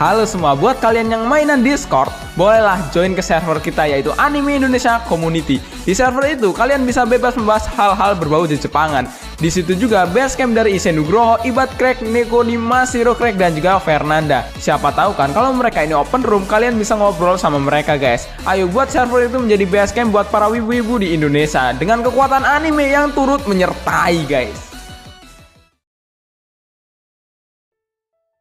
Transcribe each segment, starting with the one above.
Halo semua, buat kalian yang mainan Discord, bolehlah join ke server kita yaitu Anime Indonesia Community. Di server itu kalian bisa bebas membahas hal-hal berbau Jepangan. Di situ juga basecamp dari Issei Nugroho, Ibad Crack, Neko Nima, Shiro Crack, dan juga Fernanda. Siapa tahu kan kalau mereka ini open room, kalian bisa ngobrol sama mereka guys. Ayo buat server itu menjadi basecamp buat para wibu-wibu di Indonesia dengan kekuatan anime yang turut menyertai guys.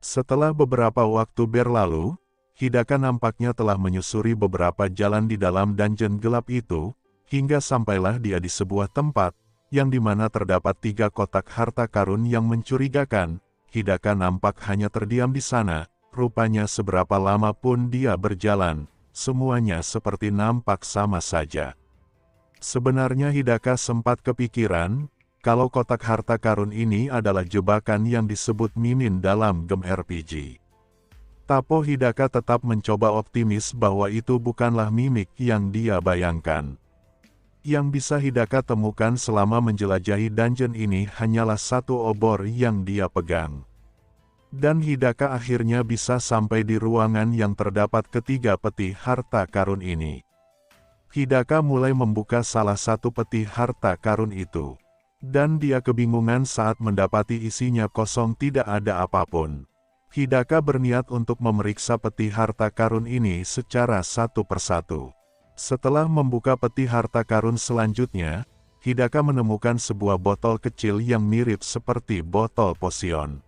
Setelah beberapa waktu berlalu, Hidaka nampaknya telah menyusuri beberapa jalan di dalam dungeon gelap itu, hingga sampailah dia di sebuah tempat, yang dimana terdapat 3 kotak harta karun yang mencurigakan. Hidaka nampak hanya terdiam di sana, rupanya seberapa lama pun dia berjalan, semuanya seperti nampak sama saja. Sebenarnya Hidaka sempat kepikiran, kalau kotak harta karun ini adalah jebakan yang disebut Mimin dalam game RPG. Tapi Hidaka tetap mencoba optimis bahwa itu bukanlah mimik yang dia bayangkan. Yang bisa Hidaka temukan selama menjelajahi dungeon ini hanyalah 1 obor yang dia pegang. Dan Hidaka akhirnya bisa sampai di ruangan yang terdapat ketiga peti harta karun ini. Hidaka mulai membuka salah satu peti harta karun itu. Dan dia kebingungan saat mendapati isinya kosong, tidak ada apapun. Hidaka berniat untuk memeriksa peti harta karun ini secara satu persatu. Setelah membuka peti harta karun selanjutnya, Hidaka menemukan sebuah botol kecil yang mirip seperti botol posion.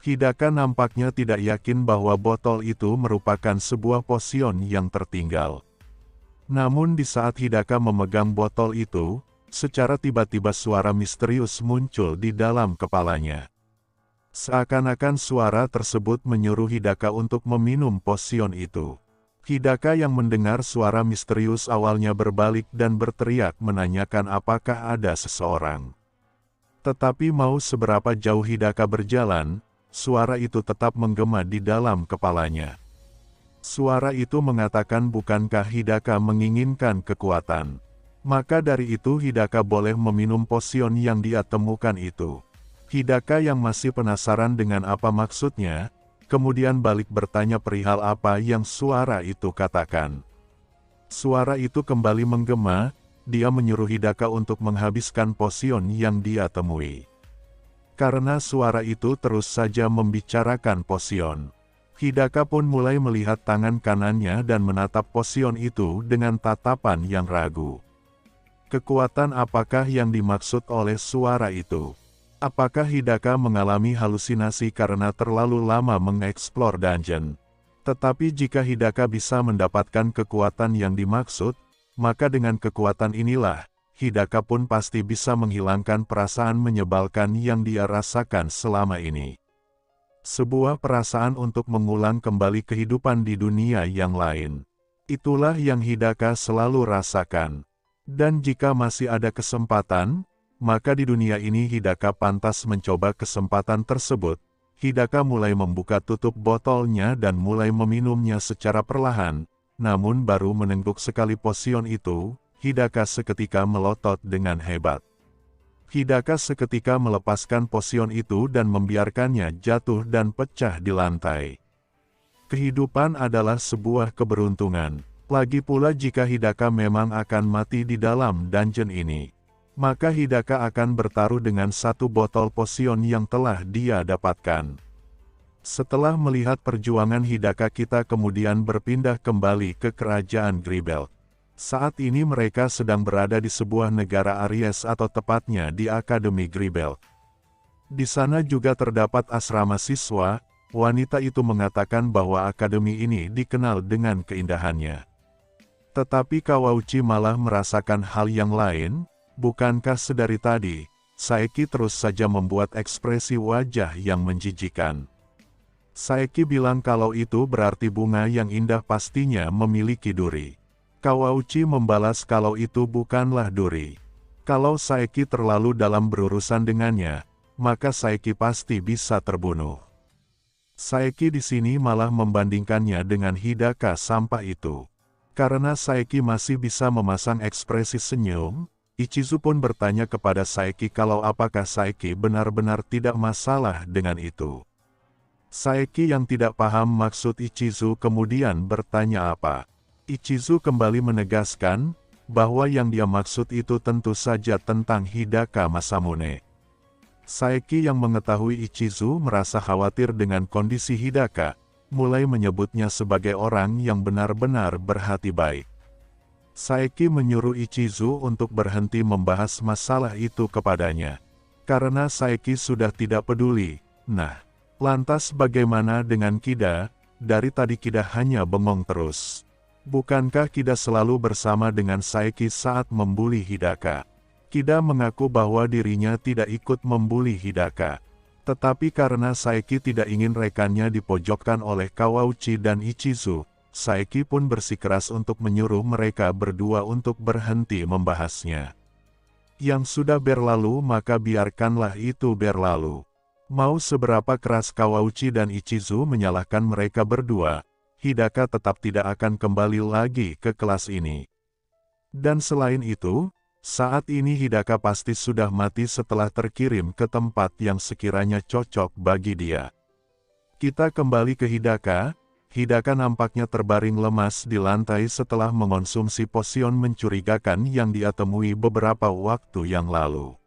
Hidaka nampaknya tidak yakin bahwa botol itu merupakan sebuah posion yang tertinggal. Namun di saat Hidaka memegang botol itu, secara tiba-tiba suara misterius muncul di dalam kepalanya. Seakan-akan suara tersebut menyuruh Hidaka untuk meminum posion itu. Hidaka yang mendengar suara misterius awalnya berbalik dan berteriak menanyakan apakah ada seseorang. Tetapi mau seberapa jauh Hidaka berjalan, suara itu tetap menggema di dalam kepalanya. Suara itu mengatakan bukankah Hidaka menginginkan kekuatan. Maka dari itu Hidaka boleh meminum posion yang dia temukan itu. Hidaka yang masih penasaran dengan apa maksudnya, kemudian balik bertanya perihal apa yang suara itu katakan. Suara itu kembali menggema, dia menyuruh Hidaka untuk menghabiskan posion yang dia temui. Karena suara itu terus saja membicarakan posion, Hidaka pun mulai melihat tangan kanannya dan menatap posion itu dengan tatapan yang ragu. Kekuatan apakah yang dimaksud oleh suara itu? Apakah Hidaka mengalami halusinasi karena terlalu lama mengeksplor dungeon? Tetapi jika Hidaka bisa mendapatkan kekuatan yang dimaksud, maka dengan kekuatan inilah, Hidaka pun pasti bisa menghilangkan perasaan menyebalkan yang dia rasakan selama ini. Sebuah perasaan untuk mengulang kembali kehidupan di dunia yang lain. Itulah yang Hidaka selalu rasakan. Dan jika masih ada kesempatan, maka di dunia ini Hidaka pantas mencoba kesempatan tersebut. Hidaka mulai membuka tutup botolnya dan mulai meminumnya secara perlahan, namun baru menengguk sekali posion itu, Hidaka seketika melotot dengan hebat. Hidaka seketika melepaskan posion itu dan membiarkannya jatuh dan pecah di lantai. Kehidupan adalah sebuah keberuntungan. Lagi pula jika Hidaka memang akan mati di dalam dungeon ini, maka Hidaka akan bertaruh dengan 1 botol posion yang telah dia dapatkan. Setelah melihat perjuangan Hidaka, kita kemudian berpindah kembali ke kerajaan Gribel. Saat ini mereka sedang berada di sebuah negara Aries atau tepatnya di Akademi Gribel. Di sana juga terdapat asrama siswa. Wanita itu mengatakan bahwa akademi ini dikenal dengan keindahannya. Tetapi Kawauchi malah merasakan hal yang lain. Bukankah sedari tadi, Saeki terus saja membuat ekspresi wajah yang menjijikan. Saeki bilang kalau itu berarti bunga yang indah pastinya memiliki duri. Kawauchi membalas kalau itu bukanlah duri. Kalau Saeki terlalu dalam berurusan dengannya, maka Saeki pasti bisa terbunuh. Saeki di sini malah membandingkannya dengan Hidaka sampah itu. Karena Saeki masih bisa memasang ekspresi senyum, Ichizu pun bertanya kepada Saeki kalau apakah Saeki benar-benar tidak masalah dengan itu. Saeki yang tidak paham maksud Ichizu kemudian bertanya apa. Ichizu kembali menegaskan, bahwa yang dia maksud itu tentu saja tentang Hidaka Masamune. Saeki yang mengetahui Ichizu merasa khawatir dengan kondisi Hidaka, mulai menyebutnya sebagai orang yang benar-benar berhati baik. Saeki menyuruh Ichizu untuk berhenti membahas masalah itu kepadanya. Karena Saeki sudah tidak peduli. Nah, lantas bagaimana dengan Kida? Dari tadi Kida hanya bengong terus. Bukankah Kida selalu bersama dengan Saeki saat membuli Hidaka? Kida mengaku bahwa dirinya tidak ikut membuli Hidaka. Tetapi karena Saeki tidak ingin rekannya dipojokkan oleh Kawauchi dan Ichizu, Saeki pun bersikeras untuk menyuruh mereka berdua untuk berhenti membahasnya. Yang sudah berlalu maka biarkanlah itu berlalu. Mau seberapa keras Kawauchi dan Ichizu menyalahkan mereka berdua, Hidaka tetap tidak akan kembali lagi ke kelas ini. Dan selain itu, saat ini Hidaka pasti sudah mati setelah terkirim ke tempat yang sekiranya cocok bagi dia. Kita kembali ke Hidaka. Hidaka nampaknya terbaring lemas di lantai setelah mengonsumsi posion mencurigakan yang dia temui beberapa waktu yang lalu.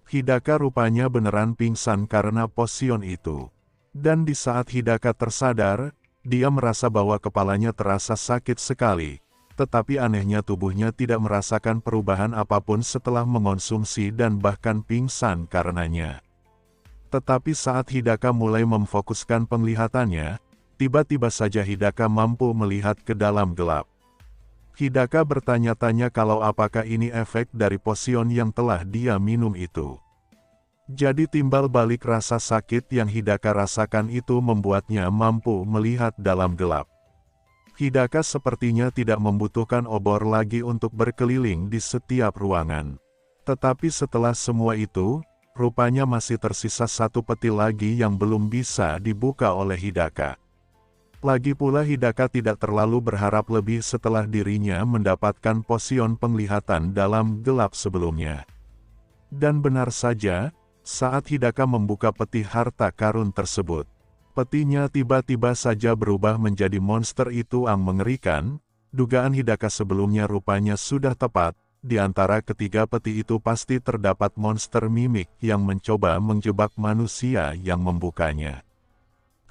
Hidaka rupanya beneran pingsan karena posion itu. Dan di saat Hidaka tersadar, dia merasa bahwa kepalanya terasa sakit sekali, tetapi anehnya tubuhnya tidak merasakan perubahan apapun setelah mengonsumsi dan bahkan pingsan karenanya. Tetapi saat Hidaka mulai memfokuskan penglihatannya, tiba-tiba saja Hidaka mampu melihat ke dalam gelap. Hidaka bertanya-tanya kalau apakah ini efek dari posion yang telah dia minum itu. Jadi timbal balik rasa sakit yang Hidaka rasakan itu membuatnya mampu melihat dalam gelap. Hidaka sepertinya tidak membutuhkan obor lagi untuk berkeliling di setiap ruangan. Tetapi setelah semua itu, rupanya masih tersisa satu peti lagi yang belum bisa dibuka oleh Hidaka. Lagi pula Hidaka tidak terlalu berharap lebih setelah dirinya mendapatkan posion penglihatan dalam gelap sebelumnya. Dan benar saja, saat Hidaka membuka peti harta karun tersebut, petinya tiba-tiba saja berubah menjadi monster itu yang mengerikan. Dugaan Hidaka sebelumnya rupanya sudah tepat, di antara ketiga peti itu pasti terdapat monster mimik yang mencoba menjebak manusia yang membukanya.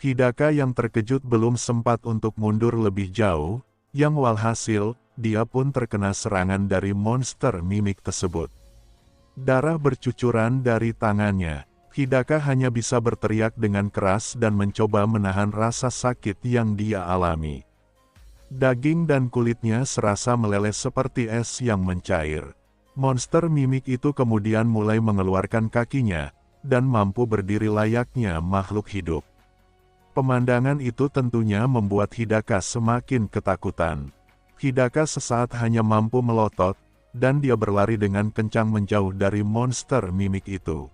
Hidaka yang terkejut belum sempat untuk mundur lebih jauh, yang walhasil, dia pun terkena serangan dari monster mimik tersebut. Darah bercucuran dari tangannya. Hidaka hanya bisa berteriak dengan keras dan mencoba menahan rasa sakit yang dia alami. Daging dan kulitnya serasa meleleh seperti es yang mencair. Monster mimik itu kemudian mulai mengeluarkan kakinya, dan mampu berdiri layaknya makhluk hidup. Pemandangan itu tentunya membuat Hidaka semakin ketakutan. Hidaka sesaat hanya mampu melotot, dan dia berlari dengan kencang menjauh dari monster mimik itu.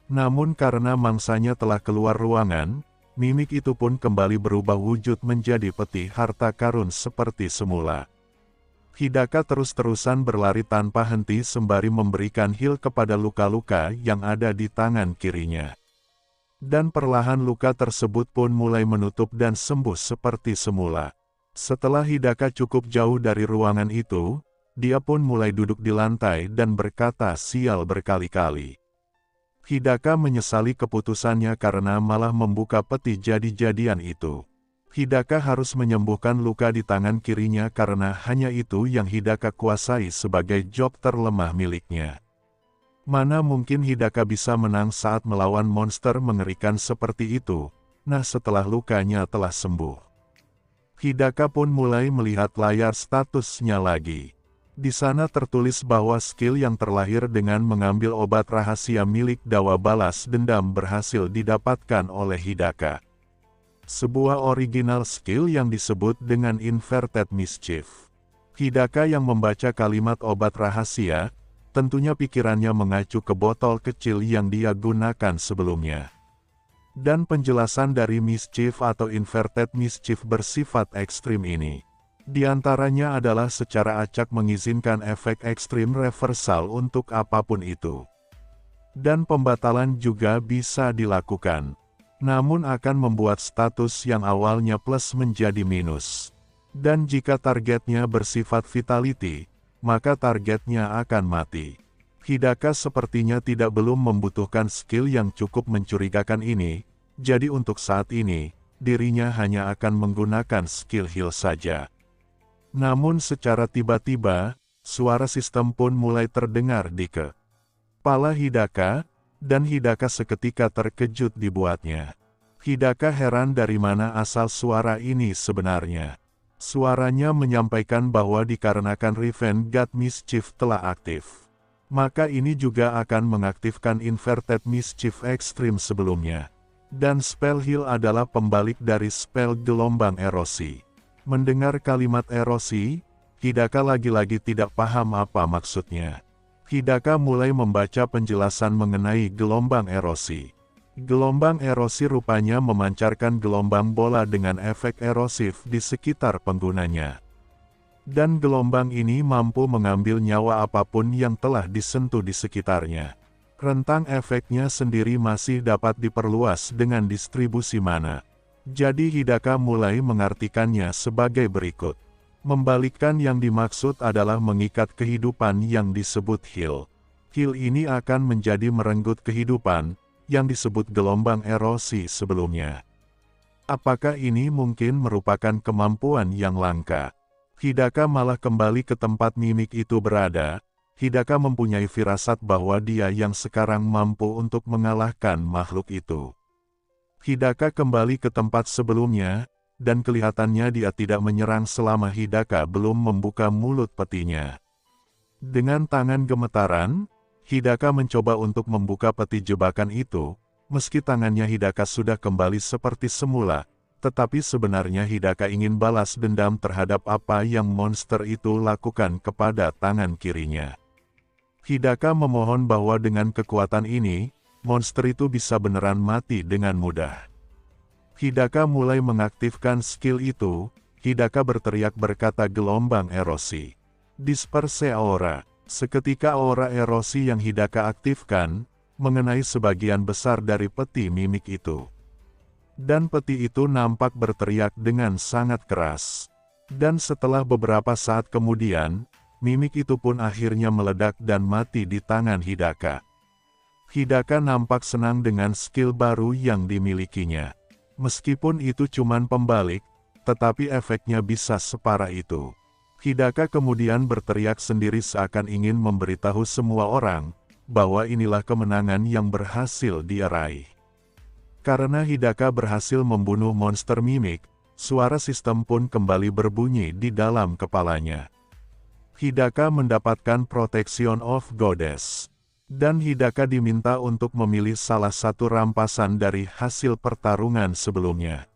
Namun karena mangsanya telah keluar ruangan, mimik itu pun kembali berubah wujud menjadi peti harta karun seperti semula. Hidaka terus-terusan berlari tanpa henti sembari memberikan heal kepada luka-luka yang ada di tangan kirinya. Dan perlahan luka tersebut pun mulai menutup dan sembuh seperti semula. Setelah Hidaka cukup jauh dari ruangan itu, dia pun mulai duduk di lantai dan berkata sial berkali-kali. Hidaka menyesali keputusannya karena malah membuka peti jadi-jadian itu. Hidaka harus menyembuhkan luka di tangan kirinya karena hanya itu yang Hidaka kuasai sebagai job terlemah miliknya. Mana mungkin Hidaka bisa menang saat melawan monster mengerikan seperti itu. Nah, setelah lukanya telah sembuh, Hidaka pun mulai melihat layar statusnya lagi. Di sana tertulis bahwa skill yang terlahir dengan mengambil obat rahasia milik Dawa Balas Dendam berhasil didapatkan oleh Hidaka. Sebuah original skill yang disebut dengan Inverted Mischief. Hidaka yang membaca kalimat obat rahasia, tentunya pikirannya mengacu ke botol kecil yang dia gunakan sebelumnya. Dan penjelasan dari Mischief atau Inverted Mischief bersifat ekstrim ini, di antaranya adalah secara acak mengizinkan efek ekstrim reversal untuk apapun itu. Dan pembatalan juga bisa dilakukan. namun akan membuat status yang awalnya plus menjadi minus. Dan jika targetnya bersifat vitality, maka targetnya akan mati. Hidaka sepertinya belum membutuhkan skill yang cukup mencurigakan ini, jadi untuk saat ini, dirinya hanya akan menggunakan skill heal saja. Namun secara tiba-tiba, suara sistem pun mulai terdengar di kepala Hidaka, dan Hidaka seketika terkejut dibuatnya. Hidaka heran dari mana asal suara ini sebenarnya. Suaranya menyampaikan bahwa dikarenakan Revenge God Mischief telah aktif, maka ini juga akan mengaktifkan Inverted Mischief Extreme sebelumnya. Dan spell heal adalah pembalik dari spell gelombang erosi. Mendengar kalimat erosi, Hidaka lagi-lagi tidak paham apa maksudnya. Hidaka mulai membaca penjelasan mengenai gelombang erosi. Gelombang erosi rupanya memancarkan gelombang bola dengan efek erosif di sekitar penggunanya. Dan gelombang ini mampu mengambil nyawa apapun yang telah disentuh di sekitarnya. Rentang efeknya sendiri masih dapat diperluas dengan distribusi mana. Jadi Hidaka mulai mengartikannya sebagai berikut. Membalikkan yang dimaksud adalah mengikat kehidupan yang disebut heal. Heal ini akan menjadi merenggut kehidupan, yang disebut gelombang erosi sebelumnya. Apakah ini mungkin merupakan kemampuan yang langka? Hidaka malah kembali ke tempat mimik itu berada. Hidaka mempunyai firasat bahwa dia yang sekarang mampu untuk mengalahkan makhluk itu. Hidaka kembali ke tempat sebelumnya, dan kelihatannya dia tidak menyerang selama Hidaka belum membuka mulut petinya. Dengan tangan gemetaran, Hidaka mencoba untuk membuka peti jebakan itu, meski tangannya Hidaka sudah kembali seperti semula, tetapi sebenarnya Hidaka ingin balas dendam terhadap apa yang monster itu lakukan kepada tangan kirinya. Hidaka memohon bahwa dengan kekuatan ini, monster itu bisa beneran mati dengan mudah. Hidaka mulai mengaktifkan skill itu. Hidaka berteriak berkata gelombang erosi. Disperse aura. Seketika aura erosi yang Hidaka aktifkan, mengenai sebagian besar dari peti mimik itu. Dan peti itu nampak berteriak dengan sangat keras. Dan setelah beberapa saat kemudian, mimik itu pun akhirnya meledak dan mati di tangan Hidaka. Hidaka nampak senang dengan skill baru yang dimilikinya. Meskipun itu cuman pembalik, tetapi efeknya bisa separah itu. Hidaka kemudian berteriak sendiri seakan ingin memberitahu semua orang, bahwa inilah kemenangan yang berhasil dia raih. Karena Hidaka berhasil membunuh monster mimik, suara sistem pun kembali berbunyi di dalam kepalanya. Hidaka mendapatkan Protection of Goddess. Dan Hidaka diminta untuk memilih salah satu rampasan dari hasil pertarungan sebelumnya.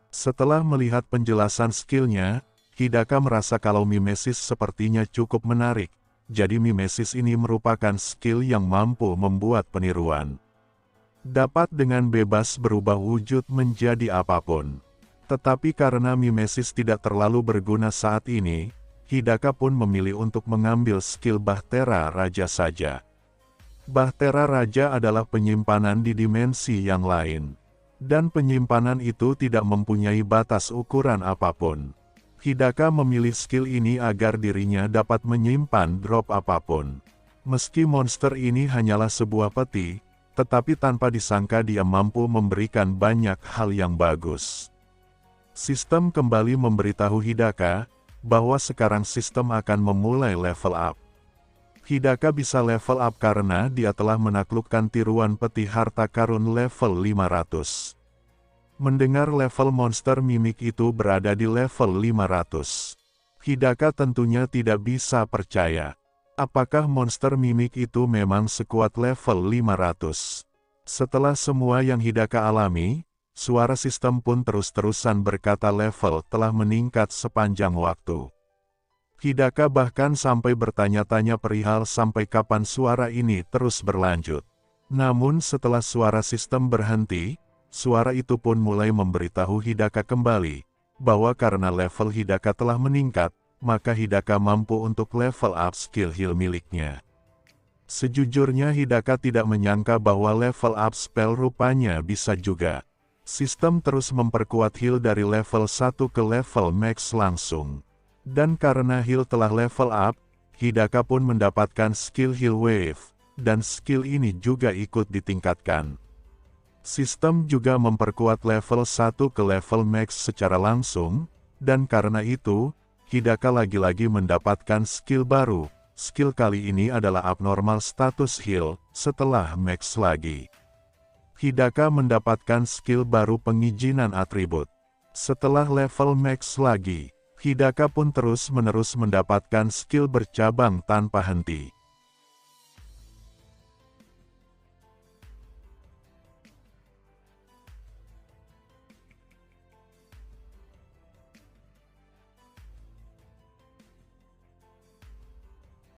Setelah melihat penjelasan skillnya, Hidaka merasa kalau mimesis sepertinya cukup menarik, jadi mimesis ini merupakan skill yang mampu membuat peniruan. Dapat dengan bebas berubah wujud menjadi apapun. Tetapi karena mimesis tidak terlalu berguna saat ini, Hidaka pun memilih untuk mengambil skill Bahtera Raja saja. Bahtera Raja adalah penyimpanan di dimensi yang lain. Dan penyimpanan itu tidak mempunyai batas ukuran apapun. Hidaka memilih skill ini agar dirinya dapat menyimpan drop apapun. Meski monster ini hanyalah sebuah peti, tetapi tanpa disangka dia mampu memberikan banyak hal yang bagus. Sistem kembali memberitahu Hidaka, bahwa sekarang sistem akan memulai level up. Hidaka bisa level up karena dia telah menaklukkan tiruan peti harta karun level 500. Mendengar level monster mimik itu berada di level 500. Hidaka tentunya tidak bisa percaya. Apakah monster mimik itu memang sekuat level 500? Setelah semua yang Hidaka alami, suara sistem pun terus-terusan berkata level telah meningkat sepanjang waktu. Hidaka bahkan sampai bertanya-tanya perihal sampai kapan suara ini terus berlanjut. Namun setelah suara sistem berhenti, suara itu pun mulai memberitahu Hidaka kembali, bahwa karena level Hidaka telah meningkat, maka Hidaka mampu untuk level up skill heal miliknya. Sejujurnya Hidaka tidak menyangka bahwa level up spell rupanya bisa juga Sistem terus memperkuat heal dari level 1 ke level max langsung. Dan karena heal telah level up, Hidaka pun mendapatkan skill heal wave, dan skill ini juga ikut ditingkatkan. Sistem juga memperkuat level 1 ke level max secara langsung, dan karena itu, Hidaka lagi-lagi mendapatkan skill baru. Skill kali ini adalah abnormal status heal, setelah max lagi. Hidaka mendapatkan skill baru pengizinan atribut. Setelah level max lagi, Hidaka pun terus-menerus mendapatkan skill bercabang tanpa henti.